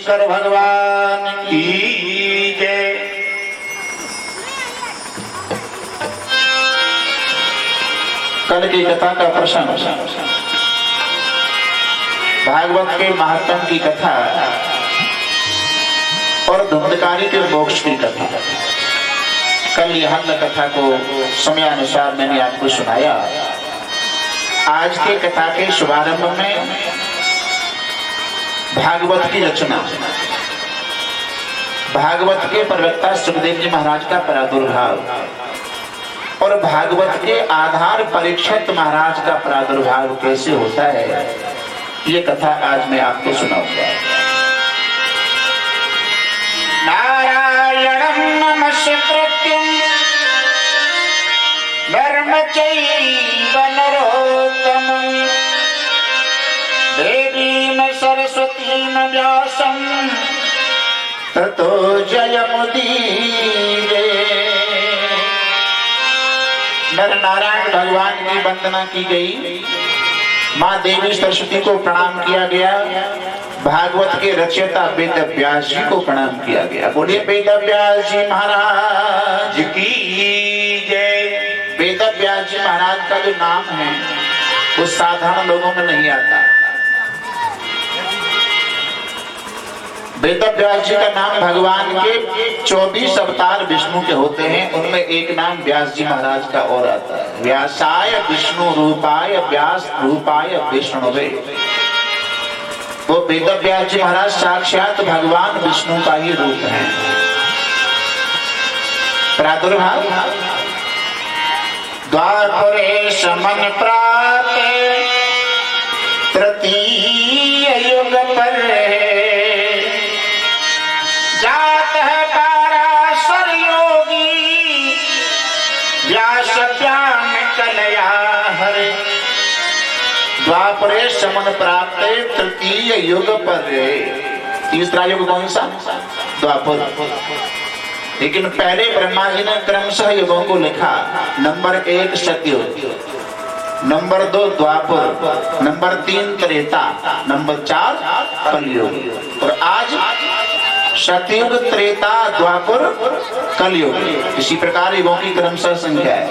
शंकर भगवान की जय। कल की कथा का प्रसंग भागवत के महात्म की कथा और धुंधकारी के मोक्ष की कथा। कल यहाँ कथा को समयानुसार मैंने आपको सुनाया। आज के कथा के शुभारंभ में भागवत की रचना, भागवत के प्रवक्ता सुखदेव जी महाराज का प्रादुर्भाव और भागवत के आधार परीक्षित महाराज का प्रादुर्भाव कैसे होता है, ये कथा आज मैं आपको सुनाऊंगा। नारायणं नमस्कृत्यं धर्म चैव नरोत्तमं देवीं सरस्वतीं व्यासं ततो जयमुदीरये। नर नारायण भगवान की वंदना की गई, माँ देवी सरस्वती को प्रणाम किया गया, भागवत के रचयिता वेद व्यास जी को प्रणाम किया गया। बोलिए वेद व्यास जी महाराज की जय। वेद व्यास जी महाराज का जो नाम है वो साधारण लोगों में नहीं आता। वेद व्यास जी का नाम भगवान के 24 अवतार विष्णु के होते हैं, उनमें एक नाम व्यास जी महाराज का और आता है। व्यासाय विष्णु रूपाय व्यास रूपाय विष्णुवे। वो वेद व्यास जी महाराज साक्षात भगवान विष्णु का ही रूप है। प्रादुर्भाव द्वापरे समन प्राप्त तृतीय युग पर जात है पाराशर योगी व्यास व्याम कलया हरे। द्वापरे समन प्राप्त तृतीय युग पर। तीसरा युग कौन सा? द्वापर। लेकिन पहले ब्रह्मा जी ने क्रमशः युगों को लिखा। नंबर 1 सतयुग, नंबर 2 द्वापर, नंबर 3 त्रेता, नंबर 4 कलयुग। और आज सतयुग, त्रेता, द्वापर, कलयुग। इसी प्रकार युगों की क्रमशः संख्या है।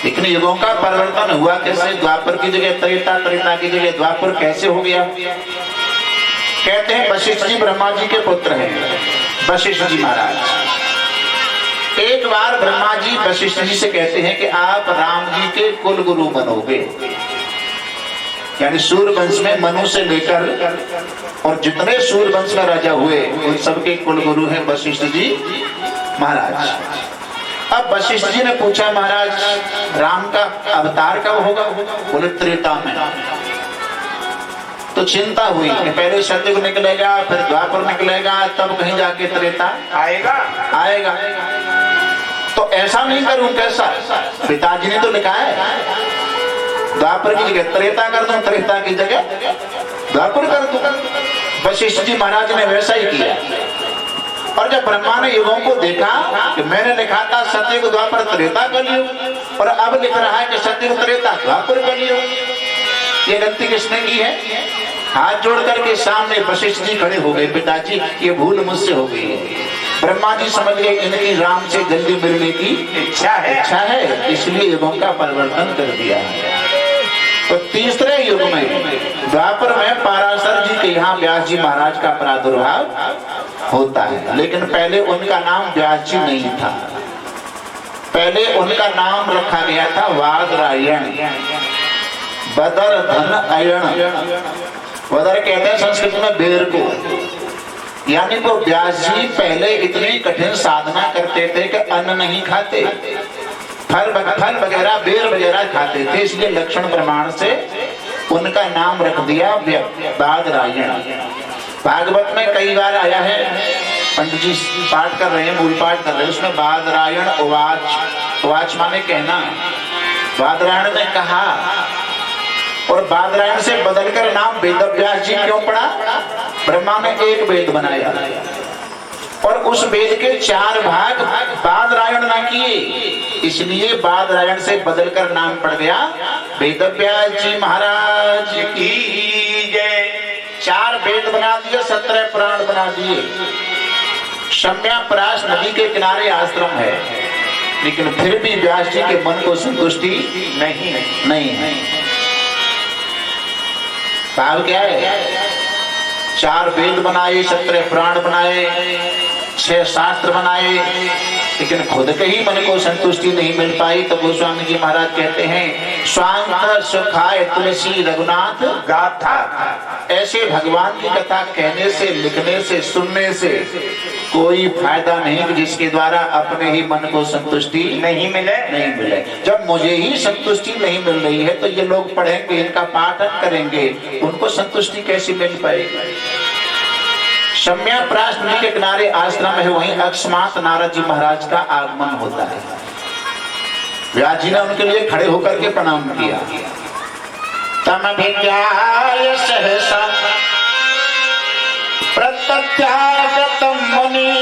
लेकिन युगों का परिवर्तन हुआ कैसे? द्वापर की जगह त्रेता, त्रेता की जगह द्वापर कैसे हो गया? कहते हैं वशिष्ठ जी ब्रह्मा जी के पुत्र हैं, वशिष्ठ जी महाराज। एक बार ब्रह्मा जी वशिष्ठ जी से कहते हैं कि आप राम जी के कुल गुरु बनोगे। यानी सूर्य वंश में मनु से लेकर और जितने सूर्य वंश का राजा हुए उन सबके कुल गुरु हैं वशिष्ठ जी महाराज। अब वशिष्ठ जी ने पूछा, महाराज राम का अवतार कब होगा? बोले त्रेता में। तो चिंता हुई कि पहले सतयुग निकलेगा, फिर द्वापर निकलेगा, तब कहीं जाके त्रेता आएगा। तो ऐसा नहीं करूं कैसा? पिताजी ने तो लिखा है द्वापर की जगह त्रेता कर दूं, त्रेता की जगह द्वापर कर दूं। वशिष्ठ जी महाराज ने वैसा ही किया। और जब ब्रह्मा ने युगों को देखा कि मैंने लिखा था सतयुग द्वापर त्रेता कलयुग और अब लिख रहा है कि सतयुग त्रेता द्वापर कलयुग, ये गलती किसने की है? हाथ जोड़ करके सामने वशिष्ठ जी खड़े हो गए। पिताजी ये भूल मुझसे हो गई है। ब्रह्मा जी समझ गए इनकी राम से जल्दी मिलने की इच्छा है, इसलिए युगों का परिवर्तन कर दिया है। तो तीसरे युग में द्वापर में पाराशर जी के यहाँ व्यास जी महाराज का प्रादुर्भाव होता है। लेकिन पहले उनका नाम व्यास जी नहीं था, पहले उनका नाम रखा गया था वादरायण। बदर धन अयण, बदर कहते हैं संस्कृत में बेर को। यानी वो व्यास जी पहले इतनी कठिन साधना करते थे कि अन्न नहीं खाते, फल वगैरह बेर वगैरह खाते थे, इसलिए लक्षण प्रमाण से उनका नाम रख दिया वादरायण। भागवत में कई बार आया है, पंडित जी पाठ कर रहे हैं, मूल पाठ कर रहे हैं, उसमें वादरायण उवाच, उवाच माने कहना। वादरायण ने कहा, और वादरायण से बदलकर नाम वेद व्यास जी क्यों पड़ा? ब्रह्मा ने एक वेद बनाया और उस वेद के 4 भाग वादरायण ना किए, इसलिए वादरायण से बदलकर नाम पड़ गया वेद व्यास जी महाराज की जय। 4 वेद बना दिए, 17 पुराण बना दिए। शम्यापरास नदी के किनारे आश्रम है, लेकिन फिर भी व्यास जी के मन को संतुष्टि नहीं है। भाव क्या है? 4 वेद बनाए, 17 पुराण बनाए, 6 शास्त्र बनाए, लेकिन खुद के ही मन को संतुष्टि नहीं मिल पाई। तो गोस्वामी जी महाराज कहते हैं, स्वांत सुखाय तुलसी रघुनाथ गाथा। ऐसे भगवान की कथा कहने से, लिखने से, सुनने से कोई फायदा नहीं, जिसके द्वारा अपने ही मन को संतुष्टि नहीं मिले। जब मुझे ही संतुष्टि नहीं मिल रही है, तो ये लोग पढ़ेंगे, इनका पाठन करेंगे, उनको संतुष्टि कैसे मिल पाएगी? शम्यापरास नदी के किनारे आश्रम है, वहीं अकस्मात नारद जी महाराज का आगमन होता है। व्यास जी ने उनके लिए खड़े होकर के प्रणाम किया। तमभिज्ञाय सहसा प्रत्यक्षागतं मुनि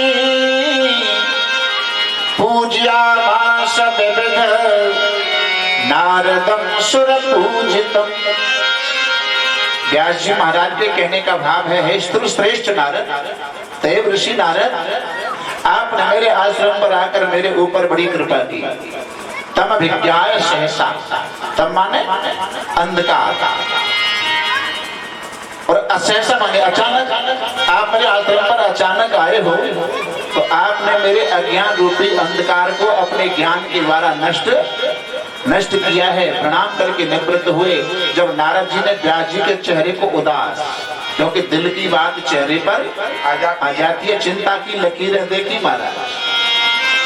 पूज्यामास विविध नारदं सुरपूजितम्। व्यास जी महाराज के कहने का भाव है, हे श्रेष्ठ नारद, देव ऋषि नारद, आपने मेरे आश्रम पर आकर मेरे ऊपर बड़ी कृपा की। तम अभिज्ञाय सहसा, तम माने अंधकार, और असहसा माने अचानक। आप मेरे आश्रम पर अचानक आए हो, तो आपने मेरे अज्ञान रूपी अंधकार को अपने ज्ञान के द्वारा नष्ट किया है। प्रणाम करके निवृत्त हुए। जब नारद जी ने व्यास जी के चेहरे को उदास, क्योंकि दिल की बात चेहरे पर आ जाती है, चिंता की लकीरें देखी महाराज।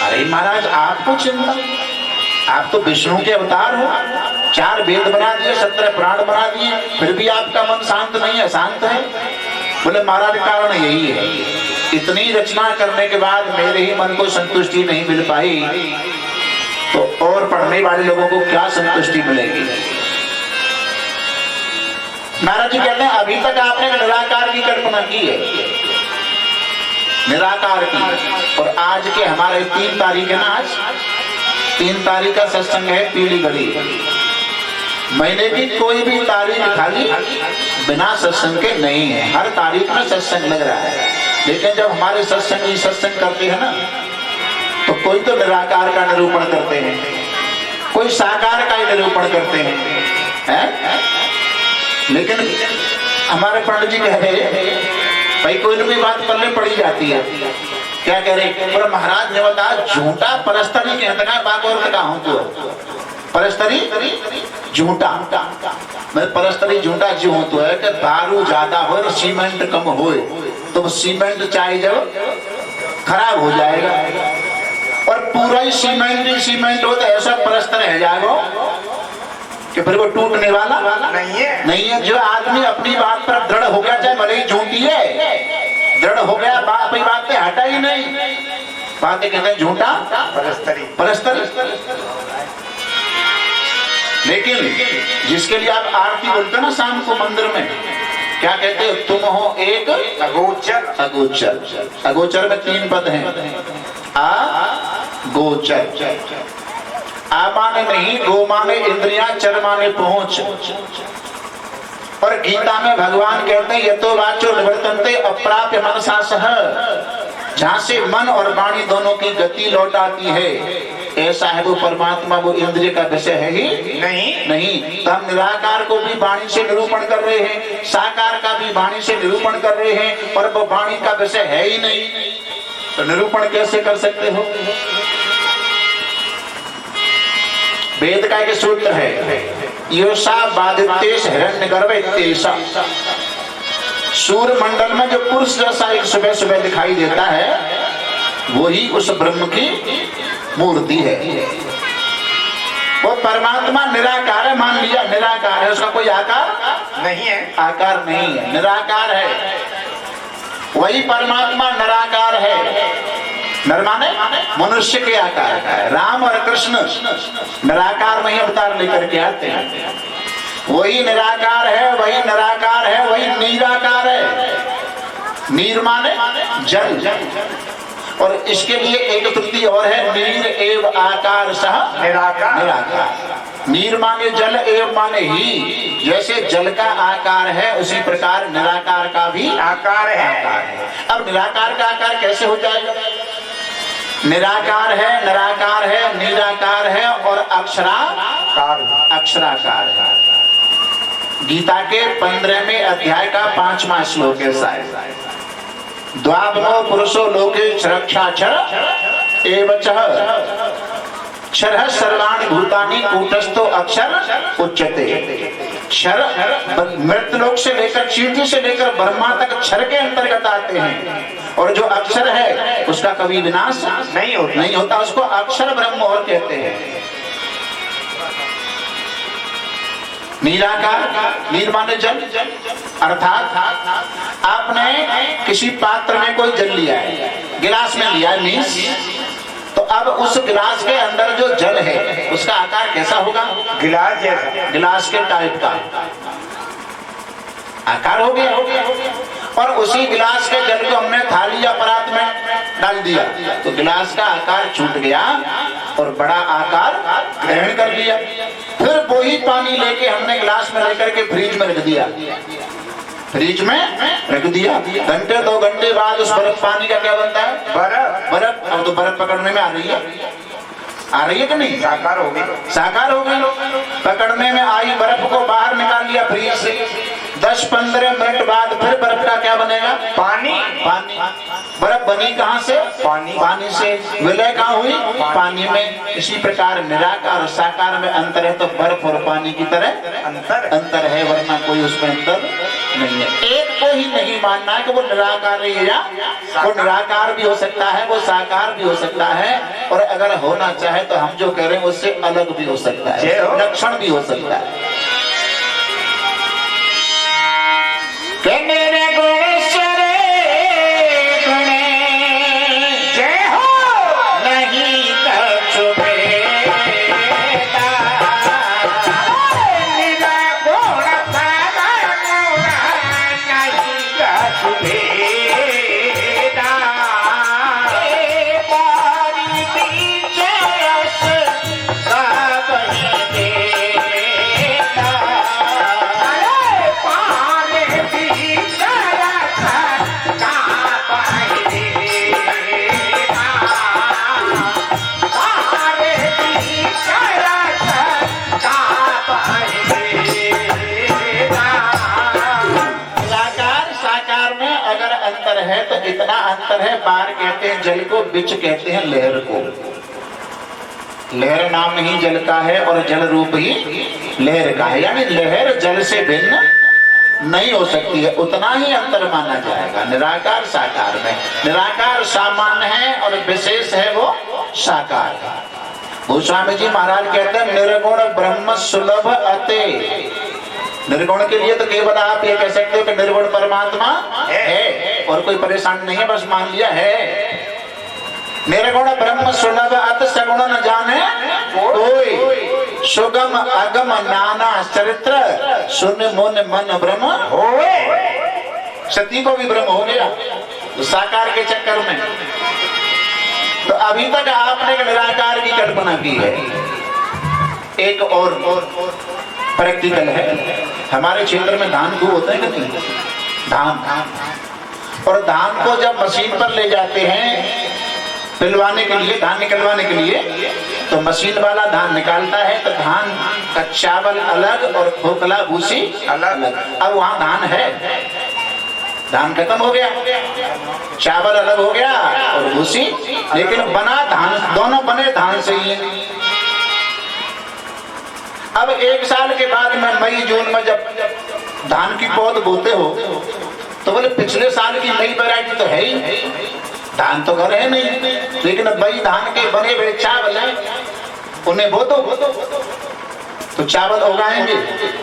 अरे महाराज, आपको चिंता? आप तो विष्णु के अवतार हो, 4 वेद बना दिए, 17 पुराण बना दिए, फिर भी आपका मन शांत नहीं है, अशांत है। बोले महाराज, कारण यही है, इतनी रचना करने के बाद मेरे ही मन को संतुष्टि नहीं मिल पाई, तो और पढ़ने वाले लोगों को क्या संतुष्टि मिलेगी? नारद जी कहते हैं, अभी तक आपने निराकार की कल्पना की है, निराकार की, और आज के हमारे 3 तारीख है ना, आज 3 तारीख का सत्संग है पीली घड़ी। महीने की कोई भी तारीख खाली बिना सत्संग के नहीं है, हर तारीख में सत्संग लग रहा है। लेकिन जब हमारे सत्संग करते हैं ना, तो कोई तो निराकार का निरूपण करते हैं, कोई साकार का ही निरूपण करते हैं। लेकिन हमारे पंडित जी कह रहे भाई, कोई न कोई बात पल्ले पड़ी जाती है। क्या कह रहे? पर महाराज ने बताया, झूठा परस्तरी कहता है, बाग और का हूं तो परस्तरी झूठा, मैं परस्तरी झूठा जो हूं तो है कि दारू ज्यादा हो और सीमेंट कम हो, तो सीमेंट चाहे जब खराब हो जाएगा, और पूरा ही सीमेंट हो तो ऐसा परस्त रह जाएगा कि फिर वो टूटने वाला नहीं है। जो आदमी अपनी बात पर दृढ़ हो गया, चाहे भले ही झूठी है, दृढ़ हो गया, अपनी बात पे हटा ही नहीं, बातें कहते हैं झूठा परस्तरी। लेकिन जिसके लिए आप आरती बोलते ना शाम को मंदिर में, क्या कहते हो? तुम हो एक अगोचर में 3 पद हैं, आ गोचर। आ माने नहीं, गो माने इंद्रियां, चर माने पहुंच। और गीता में भगवान कहते हैं, यतो वाचो निवर्तन्ते अप्राप्य मनसा सह, जहां से मन और वाणी दोनों की गति लौट आती है, ऐसा है वो परमात्मा, वो इंद्रिय का विषय है ही नहीं। तो हम निराकार को भी वाणी से निरूपण कर रहे हैं, साकार का भी वाणी से निरूपण कर रहे हैं, और वो वाणी का विषय है ही नहीं, तो निरूपण कैसे कर सकते हो? वेद का एक सूत्र है, योषा बादित्येश हिरण्यगर्भेत्येषा। सूर्य मंडल में जो पुरुष जैसा एक सुबह सुबह दिखाई देता है, वही उस ब्रह्म की मूर्ति है। वो परमात्मा निराकार है, मान लिया निराकार है, उसका कोई आकार नहीं है, आकार नहीं है, निराकार है। वही परमात्मा निराकार है, नरमाने मनुष्य के आकार का है। राम और कृष्ण निराकार में ही अवतार लेकर के आते हैं। वही निराकार है, वही निराकार है, वही निराकार है। नीर माने जल, और इसके लिए एक त्रुटि और है, नीर एव आकार सह निराकार। नीर माने जल, एव माने ही। जैसे जल का आकार है उसी प्रकार निराकार का भी आकार है। अब निराकार का आकार कैसे हो जाएगा? निराकार है, निराकार है, निराकार है और अक्षराकार है। गीता के 15वें अध्याय का 5वां श्लोक है शायद। द्वाभ्यो पुरुषो लोके क्षरक्षाक्षर एवचः क्षरः सर्वाणि भूतानि कूटस्थो अक्षर उच्यते। क्षर मृतलोक से लेकर चींटी से लेकर ब्रह्मा तक क्षर के अंतर्गत आते हैं और जो अक्षर है उसका कभी विनाश नहीं होता, उसको अक्षर ब्रह्म और कहते हैं। निराकार, नीर माने जल, अर्थात आपने किसी पात्र में कोई जल लिया है, गिलास में लिया है मीन्स, तो अब उस गिलास के अंदर जो जल है उसका आकार कैसा होगा? गिलास जैसा, गिलास के टाइप का आकार हो गया। और उसी गिलास के जल को हमने थाली या परात में डाल दिया तो गिलास का आकार छूट गया और बड़ा आकार ग्रहण कर लिया। फिर वही पानी लेके हमने गिलास में लेकर के फ्रिज में रख दिया, फ्रिज में रख दिया। घंटे 2 घंटे बाद उस बर्फ पानी का क्या बनता है? बर्फ। अब तो बर्फ पकड़ने में आ रही है कि नहीं? साकार हो गई। पकड़ने में आई बर्फ को बाहर निकाल लिया फ्रिज से, 10-15 मिनट बाद फिर बर्फ का क्या बनेगा? पानी। बर्फ बनी कहाँ से? पानी से। विलय कहाँ हुई? पानी में। इसी प्रकार निराकार और साकार में अंतर है, तो बर्फ और पानी की तरह अंतर है, वरना कोई उसमें अंतर नहीं है। एक को ही नहीं मानना है कि वो निराकार है, या वो निराकार भी हो सकता है, वो साकार भी हो सकता है, और अगर होना चाहे तो हम जो कह रहे हैं उससे अलग भी हो सकता है, लक्षण भी हो सकता है। मेरे गुणेश्वर गुणे जय हो नहीं कछु भेदा, निरा गुण पावन नहीं कछु भेदा, बारी बीच रस सब ही देता, पानी बीच रस का पाई देता, पानी बीच रस का पाई देता। निराकार साकार में अगर अंतर है तो इतना अंतर है, बार कहते हैं जल को, बिच कहते हैं लहर को। लहर नाम ही जल का है और जल रूप ही लहर का है, यानी लहर जल से भिन्न नहीं हो सकती है, उतना ही अंतर माना जाएगा निराकार साकार में। निराकार सामान्य है और विशेष है वो साकार। गोस्वामी जी महाराज कहते हैं निर्गुण ब्रह्म सुलभ अते। निर्गुण के लिए तो केवल आप ये कह सकते हो कि निर्गुण परमात्मा है और कोई परेशान नहीं है, बस मान लिया है। निर्गुण ब्रह्म सुलभ अत सगुण न जाने कोई, सुगम अगम नाना चरित्र शून्य मुन मन ब्रह्म होए। सती को भी ब्रह्म हो गया साकार के चक्कर में। तो अभी तक आपने निराकार की कल्पना की है। एक और प्रैक्टिकल है, हमारे क्षेत्र में धान खूब होते हैं कि धान, और धान को जब मशीन पर ले जाते हैं पिलवाने के लिए, धान निकलवाने के लिए, तो मशीन वाला धान निकालता है तो धान का चावल अलग और खोखला भूसी अलग। अब वहां धान है, धान खत्म हो गया, चावल अलग हो गया और भूसी, लेकिन बना धान, दोनों बने धान से ही। अब 1 साल के बाद में मई जून में जब धान की पौध बोते हो तो बोले पिछले साल की नई वैरायटी तो है ही, धान तो घर है नहीं, लेकिन भाई धान के बने हुए चावल है, उन्हें बो दो तो चावल उगाएंगे?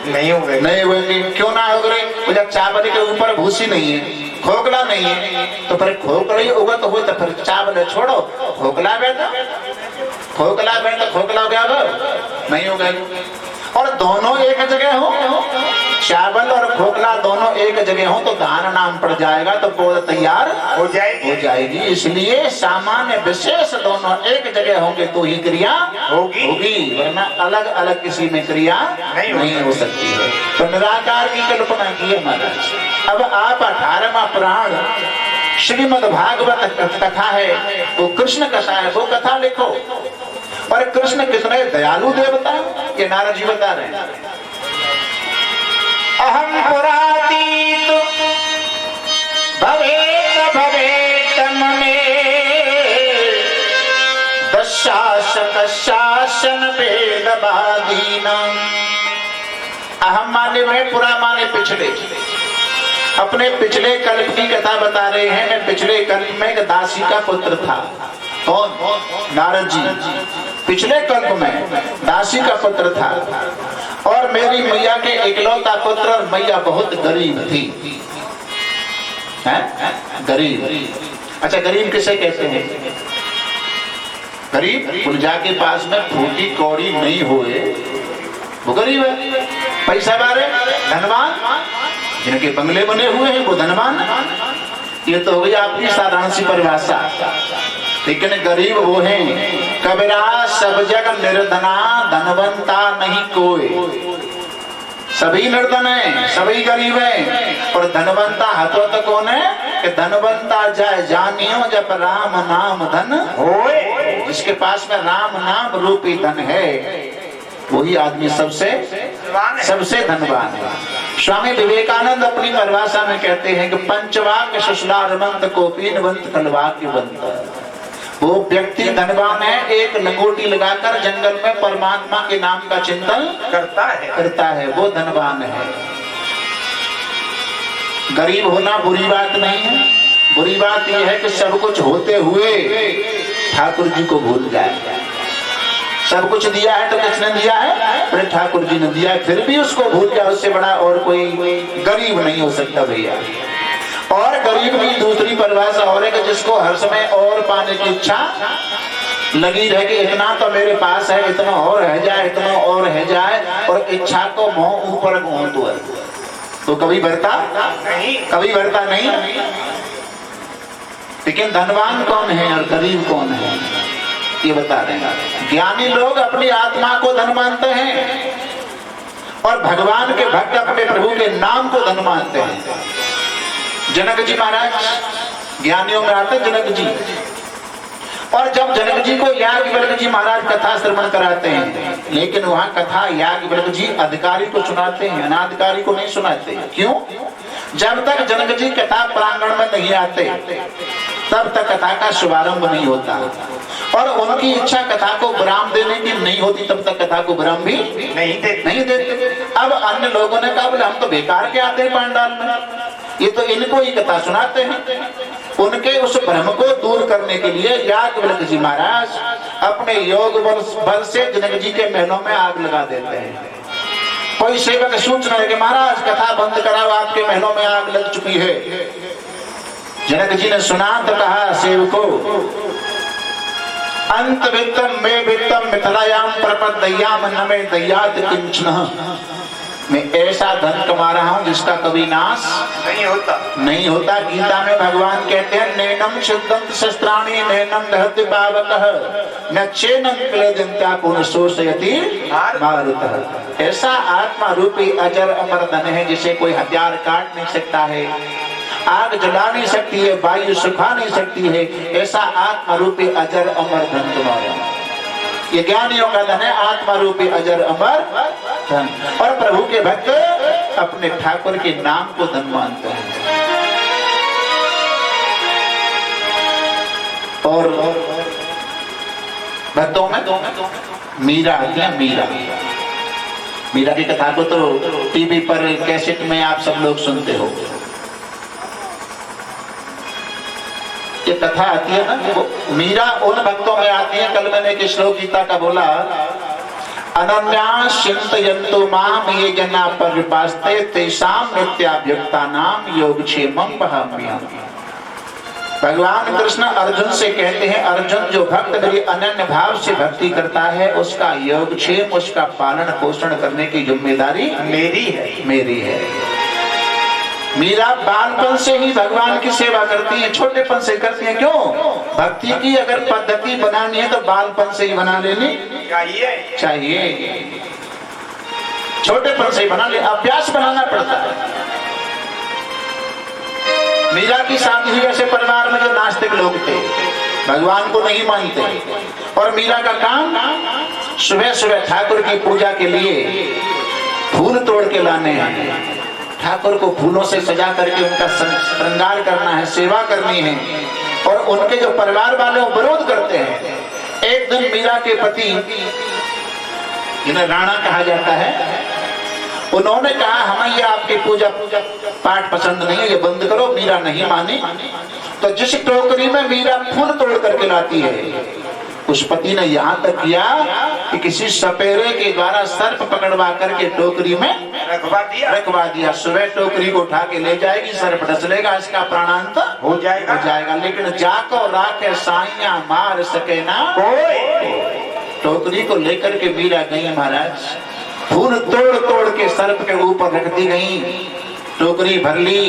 नहीं होंगे। क्यों ना उग रहे? बोले चावल के ऊपर भूसी नहीं है, खोखला नहीं है, तो फिर खोखला ही उगा तो हो, तो फिर चावल छोड़ो, खोखला बैठा, खोखला हो गया नहीं होगा। और दोनों एक जगह हो, चावल और खोखला दोनों एक जगह हो तो दान नाम पड़ जाएगा तो पौध तैयार हो जाएगी। इसलिए सामान्य विशेष दोनों एक जगह होंगे तो ही क्रिया होगी, वरना अलग अलग किसी में क्रिया नहीं हो सकती है। तो निराकार की कल्पना की है महाराज। अब आप 18वां पुराण श्रीमद् भागवत कथा है, वो कृष्ण कथा है, वो कथा लिखो। और कृष्ण कितने दयालु देवता है ये नारद जी बता रहे हैं। अहम पुरातीत भवेत भवेतम में दशासक शासन वेदवादीनाम। अहम माने में, पुरा माने पिछले। अपने पिछले कल्प की कथा बता रहे हैं। मैं पिछले कल्प में एक दासी का पुत्र था। कौन? नारद जी। पिछले कल्प में दासी का पुत्र था और मेरी मैया के इकलौता पुत्र, और मैया बहुत गरीब थी। गरीब। अच्छा, गरीब किसे कहते हैं? गरीब पुंजा के पास में फूटी कौड़ी नहीं हुए वो गरीब है। पैसा वाले धनवान, जिनके बंगले बने हुए हैं वो धनवान। ये तो हो गई आपकी साधारण सी परिभाषा। लेकिन गरीब वो हैं, कबीरा सब जग निर्धना धनवंता नहीं कोई। सभी निर्धन है, सभी गरीब है, और धनवंता हाथों तक कौन है कि धनवंता जाए जानियो जब राम नाम धन होए। जिसके पास में राम नाम रूपी धन है वही आदमी सबसे धनवान है। स्वामी विवेकानंद अपनी परिभाषा में कहते हैं कि पंचवाक्य सुशलारमंत कोपीनवंत कलवाक्यवंत। वो व्यक्ति धनवान है, एक लंगोटी लगाकर जंगल में परमात्मा के नाम का चिंतन करता है, वो धनवान है। गरीब होना बुरी बात नहीं है। बुरी बात यह है कि सब कुछ होते हुए ठाकुर जी को भूल जाए। सब कुछ दिया है तो किसने दिया है? अरे ठाकुर जी ने दिया है, फिर भी उसको भूल जाए। उससे बड़ा और कोई गरीब नहीं हो सकता भैया। और गरीब की दूसरी परिभाषा और है कि जिसको हर समय और पाने की इच्छा लगी रहे कि इतना तो मेरे पास है, इतना और रह जाए, इतना और रह जाए, और इच्छा को मोह ऊपर तो कभी भरता नहीं। लेकिन धनवान कौन है और गरीब कौन है ये बता रहे हैं। ज्ञानी लोग अपनी आत्मा को धन मानते हैं और भगवान के भक्त अपने प्रभु के नाम को धन मानते हैं। जनक जी महाराज ज्ञानियों में आते जनक जी, और जब जनक जी को याज्ञवल्क्य जी महाराज कथा श्रवण कराते हैं, लेकिन वहां कथा याज्ञवल्क्य जी अधिकारी को सुनाते हैं, अनाधिकारी को नहीं सुनाते। क्यों? जब तक जनक जी कथा प्रांगण में नहीं आते तब तक कथा का शुभारंभ नहीं होता, और उनकी इच्छा कथा को विराम देने की नहीं होती तब तक कथा को विराम भी नहीं देते। अब अन्य लोगों ने कहा बोले हम तो बेकार के आते हैं पांडाल में, ये तो इनको ही कथा सुनाते हैं। उनके उस भ्रम को दूर करने के लिए याज्ञवल्क्य जी महाराज अपने योग बल से जनक जी के महलों में आग लगा देते हैं। कोई सेवक सूचना है कि महाराज कथा बंद कराओ, आपके महलों में आग लग चुकी है। जनक जी ने सुना तो कहा सेवको अंत वित्तम में वित्तम मिथिलायाम प्रपदयाम न में दयात किंचन। मैं ऐसा धन कमा रहा हूं जिसका कभी नाश नहीं होता। गीता में भगवान कहते हैं नैनम सिद्धंत शस्त्राणि नैनम दहति पावकः न चैनम क्लेदन्त्या पुनः मारुतः। ऐसा आत्मा रूपी अजर अमर धन है जिसे कोई हथियार काट नहीं सकता है, आग जला नहीं सकती है, वायु सुखा नहीं सकती है। ऐसा आत्मा रूपी अजर अमर धन तुम्हारा। ये ज्ञानियों का धन है, आत्मा रूपी अजर अमर धन। और प्रभु के भक्त अपने ठाकुर के नाम को धन मानते हैं। और भक्तों में मीरा आती है। मीरा की कथा को तो टीवी पर कैसेट में आप सब लोग सुनते हो। ये कथा आती है ना, वो मीरा उन भक्तों में आती है। कल मैंने एक श्लोक गीता का बोला, अनन्या चिंतयन्तु माम ये जना परिपास्ते तेषां नित्याभ्युक्तानां योगक्षेमं वहाम्यहम्। भगवान कृष्ण अर्जुन से कहते हैं, अर्जुन जो भक्त मेरी अनन्य भाव से भक्ति करता है उसका योगक्षेम, उसका पालन पोषण करने की जिम्मेदारी मेरी है। मीरा बालपन से ही भगवान की सेवा करती है, छोटेपन से करती है। क्यों? भक्ति की अगर पद्धति बनानी है तो बालपन से ही बना लेनी चाहिए। छोटेपन से ही बना ले, अभ्यास बनाना पड़ता है। मीरा की शादी हुई ऐसे परिवार में जो नास्तिक लोग थे, भगवान को नहीं मानते, और मीरा का काम सुबह सुबह ठाकुर की पूजा के लिए फूल तोड़ के लाने हैं, ठाकुर को फूलों से सजा करके उनका श्रृंगार करना है, सेवा करनी है। और उनके जो परिवार वाले वो विरोध करते हैं। एक दिन मीरा के पति, जिन्हें राणा कहा जाता है, उन्होंने कहा हमें ये आपकी पूजा पाठ पसंद नहीं है, ये बंद करो। मीरा नहीं मानी। तो जिस टोकरी में मीरा फूल तोड़ करके लाती है, उस पति ने यहां तक किया कि किसी सपेरे के द्वारा सर्प पकड़वा करके टोकरी में रखवा दिया। सुबह टोकरी को उठा के ले जाएगी, सर्प डस लेगा, इसका प्राणांत हो जाएगा। लेकिन जाको राखे साइया मार सके ना कोई। टोकरी को लेकर के मीरा गई महाराज, फूल तोड़ तोड़ के सर्प के ऊपर रख दी गई, टोकरी भर ली,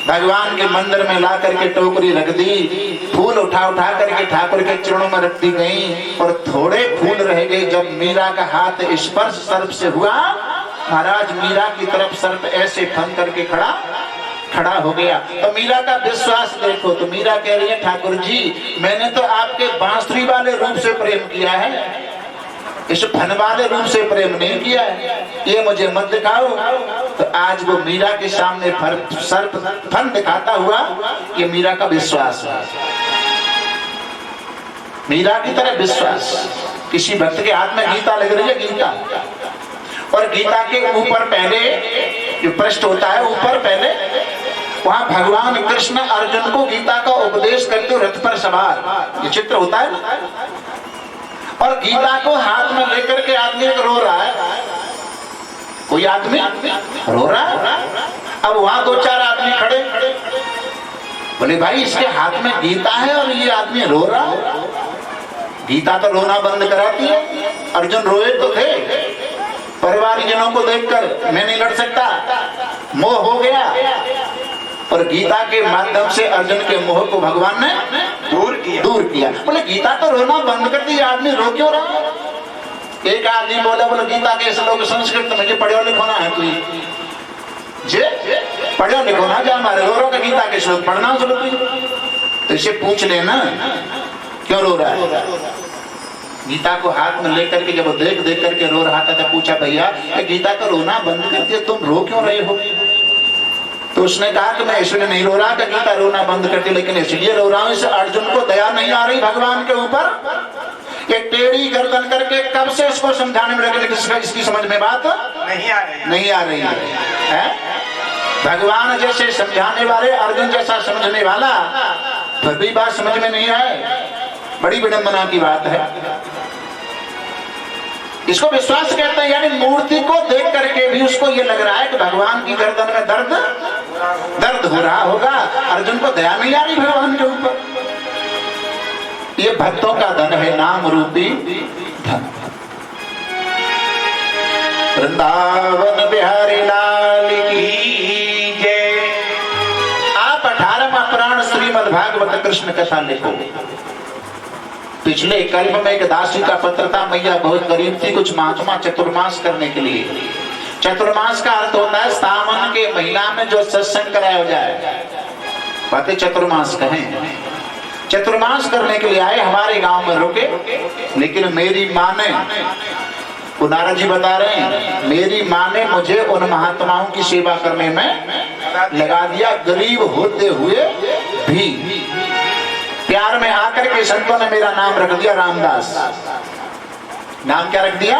भगवान के मंदिर में ला करके टोकरी रख दी, फूल उठा उठा करके ठाकुर के चरणों में रख दी गई, और थोड़े फूल रह गए। जब मीरा का हाथ स्पर्श सर्प से हुआ, महाराज मीरा की तरफ सर्प ऐसे फन करके खड़ा हो गया। तो मीरा का विश्वास देखो। तो मीरा कह रही है, ठाकुर जी मैंने तो आपके बांसुरी वाले रूप से प्रेम किया है, इस फन वाले रूप से प्रेम नहीं किया है, ये मुझे मत दिखाओ। तो आज वो मीरा के सामने सर्प फन दिखाता हुआ, ये मीरा का विश्वास है। मीरा की तरह विश्वास। किसी भक्त के हाथ में गीता लग रही है, गीता, और गीता के ऊपर पहले जो पृष्ठ होता है, ऊपर पहले वहां भगवान कृष्ण अर्जुन को गीता का उपदेश करते हुए रथ पर सवार, ये चित्र होता है। और गीता को हाथ में लेकर के आदमी एक रो रहा है, कोई आदमी रो रहा है। अब वहां दो चार आदमी खड़े, बोले भाई इसके हाथ में गीता है और ये आदमी रो रहा है। गीता तो रोना बंद कराती है। अर्जुन रोए तो थे, परिवारजनों को देखकर मैं नहीं लड़ सकता, मोह हो गया। और गीता के माध्यम से अर्जुन के मोह को भगवान ने दूर किया। बोले गीता तो रोना बंद कर दी, आदमी रो क्यों रहा? एक आदमी बोला, बोले गीता के श्लोक संस्कृत में पढ़ो लिखो ना है, कोई जे पढ़ो लिखो ना, जा हमारे रो का गीता के श्लोक पढ़ना शुरू। तो इसे पूछ लेना क्यों रो रहा है। गीता को हाथ में लेकर के जब देख करके रो रहा था, तो पूछा भैया गीता का रोना बंद कर दिया, तुम रो क्यों रहे हो? तो उसने कहा कि मैं इसलिए नहीं रो रहा कि गीता रोना बंद करती, लेकिन इसलिए रो रहा हूं, इस अर्जुन को दया नहीं आ रही भगवान के ऊपर। ये टेढ़ी गर्दन करके कब से इसको समझाने में लगे, लेकिन इसकी समझ में बात नहीं आ रही है। भगवान जैसे समझाने वाले, अर्जुन जैसा समझने वाला, फिर भी बात समझ में नहीं आए, बड़ी विडंबना की बात है। इसको विश्वास कहते हैं, यानी मूर्ति को देख करके भी उसको ये लग रहा है कि भगवान की गर्दन में दर्द हो रहा होगा। अर्जुन को दया नहीं आ रही भगवान के ऊपर। ये भक्तों का धन है, नाम रूपी धन। वृंदावन बिहारी लाल की जय। आप 18वां पुराण श्रीमद् भागवत कृष्ण कथा लिखो। पिछले कल्प में एक दासी का पत्र था, मैया बहुत गरीब थी, कुछ महात्मा चतुर्मास करने के लिए। चतुर्मास का अर्थ होता है सावन के महीना में जो सत्संग कराया जाए, बातें चतुर्मास कहें। चतुर्मास करने के लिए आए, हमारे गांव में रुके, लेकिन मेरी माँ ने, नारद जी बता रहे हैं, मेरी माँ ने मुझे उन महात्माओं की सेवा करने में लगा दिया, गरीब होते हुए भी। प्यार में आकर के संतों ने मेरा नाम रख दिया रामदास। नाम क्या रख दिया?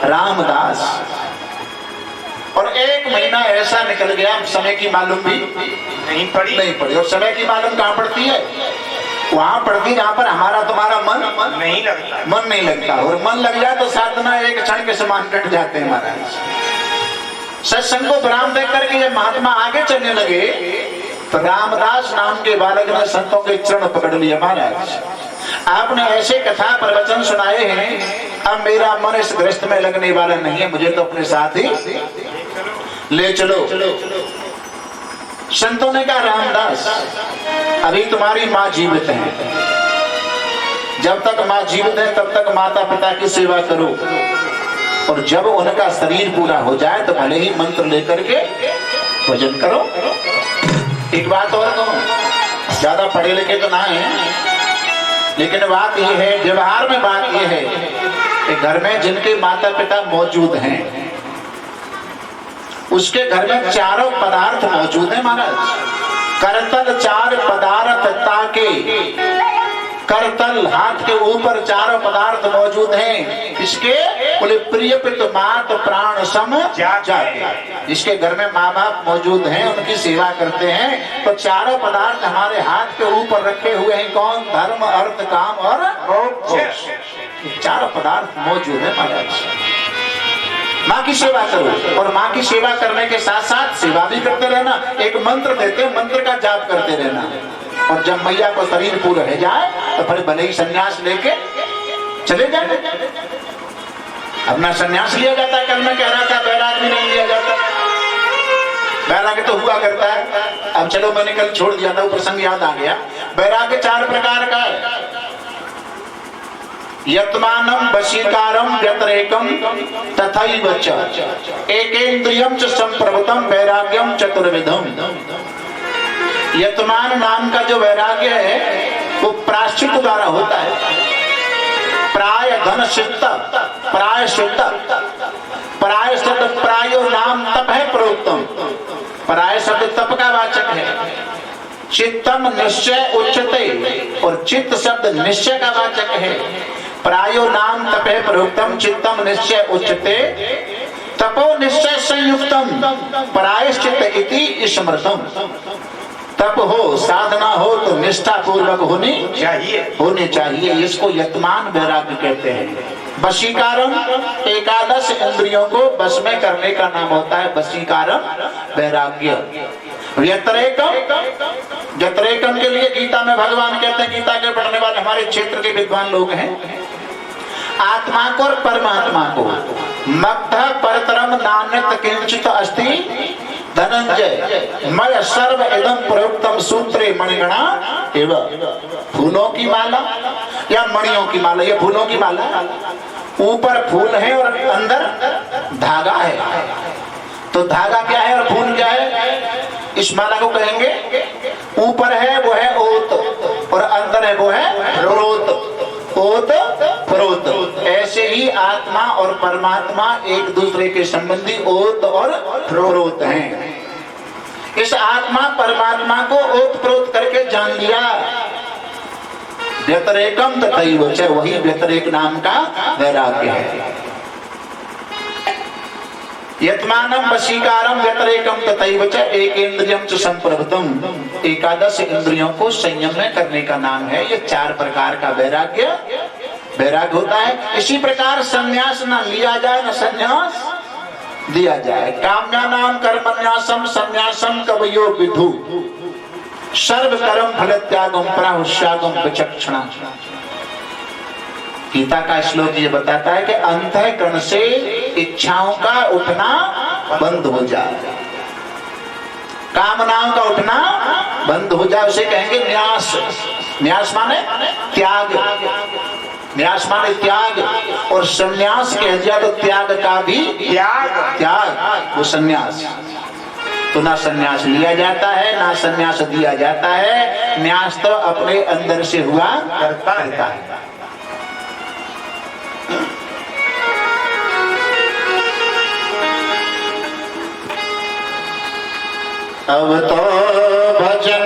रामदास। और एक महीना ऐसा निकल गया, समय की मालूम भी नहीं पड़ी। और समय की मालूम कहाँ पड़ती है? वहां पड़ती जहां पर हमारा तुम्हारा मन नहीं लगता। और मन लग जाए तो साधना एक क्षण के समान कट जाते हैं महाराज। सत्संग को विराम देख करके जब महात्मा आगे चलने लगे, तो रामदास नाम के बालक ने संतों के चरण पकड़ लिए। महाराज आपने ऐसे कथा प्रवचन सुनाए हैं, अब मेरा मन इस गृहस्थ में लगने वाला नहीं है, मुझे तो अपने साथ ही ले चलो। संतों ने कहा रामदास अभी तुम्हारी माँ जीवित है, जब तक माँ जीवित है तब तक माता पिता की सेवा करो, और जब उनका शरीर पूरा हो जाए तो भले ही मंत्र लेकर के भजन करो। एक बात और कहूं, ज्यादा पढ़े लिखे तो ना है, लेकिन बात यह है, व्यवहार में बात यह है कि घर में जिनके माता पिता मौजूद हैं उसके घर में चारों पदार्थ मौजूद हैं महाराज। करतल चार पदार्थ ताके, करतल हाथ के ऊपर चारों पदार्थ मौजूद हैं। इसके बोले प्रिय पित मात प्राण सम जाके, जिसके घर में माँ बाप मौजूद हैं उनकी सेवा करते हैं, तो चारों पदार्थ हमारे हाथ के ऊपर रखे हुए हैं। कौन? धर्म अर्थ काम और मोक्ष। चारों पदार्थ मौजूद है महाराज। माँ की सेवा करो, और माँ की सेवा करने के साथ साथ सेवा भी करते रहना। एक मंत्र देते, मंत्र का जाप करते रहना, और जब मैया को शरीर पूरा हो जाए तो फिर भले ही संन्यास लेके चले जाए। अपना संन्यास लिया जाता है। कल मैं कह रहा था बैराग भी नहीं लिया जाता, बैराग तो हुआ करता है। अब चलो मैंने कल छोड़ दिया था, प्रसंग याद आ गया। बैराग 4 प्रकार का है। यत्मानम वशीकारम व्यतिरेकम तथैव च एकेन्द्रियम च संप्रभुतम वैराग्यम चतुर्विधम। यत्मान नाम का जो वैराग्य है वो प्रायश्चित द्वारा होता है। प्राय धन सिद्ध, प्राय सिद्ध, प्राय शब्द प्रायो नाम तप है प्रोक्तम। प्राय शब्द तप का वाचक है। चित्तम निश्चय उच्चते, और चित्त शब्द निश्चय का वाचक है। प्रायो नाम तपे प्रोक्तम चित्तम निश्चय उच्चते, तपो निश्चय संयुक्तम प्रायश्चित इति स्मृतम। तप हो, साधना हो तो निष्ठा पूर्वक होनी चाहिए। इसको यत्मान वैराग्य कहते हैं। वशीकारम, एकादश इंद्रियों को बस में करने का नाम होता है वशीकारम वैराग्य। व्यतिरेकम, व्यतिरेकम के लिए गीता में भगवान कहते हैं, गीता के पढ़ने वाले हमारे क्षेत्र के विद्वान लोग हैं, आत्मा को और परमात्मा को मग्धः परतरम नान्यत् किंचित अस्ति धनंजय मय सर्व इदं प्रयुक्तम सूत्रे मणिगणा एव। फूलों की माला या मणियों की माला, ये फूलों की माला, ऊपर फूल है और अंदर धागा है। तो धागा क्या है और फूल क्या है? इस माला को कहेंगे ऊपर है वो है ओत, और अंदर है वो है प्रोत। ओत प्रोत। ऐसे ही आत्मा और परमात्मा एक दूसरे के संबंधी ओत और प्रोत हैं। इस आत्मा परमात्मा को ओत प्रोत करके जान लिया। व्यतिरेकम तथैव च, वही व्यतिरेक नाम का वैराग्य है। यत्मानम वशीकारम व्यतिरेकम तथैव च एकेन्द्रियम च संप्रभुतम। एकादश इंद्रियों को संयम में करने का नाम है। ये 4 प्रकार का वैराग्य होता है। इसी प्रकार संन्यास न लिया जाए न संन्यास दिया जाए। काम्या नाम कर्मन्यासम संन्यासम कवयो विधु सर्व कर्म फल त्यागम प्राहुष्यागम विचक्षणा। गीता का श्लोक ये बताता है कि अंतःकरण से इच्छाओं का उठना बंद हो जाए, कामनाओं का उठना बंद हो जाए, उसे कहेंगे न्यास। न्यास माने त्याग, न्यास माने त्याग, और संन्यास कह दिया तो त्याग का भी त्याग वो संन्यास। तो ना संन्यास लिया जाता है ना संन्यास दिया जाता है। न्यास तो अपने अंदर से हुआ करता है। अब तो भजन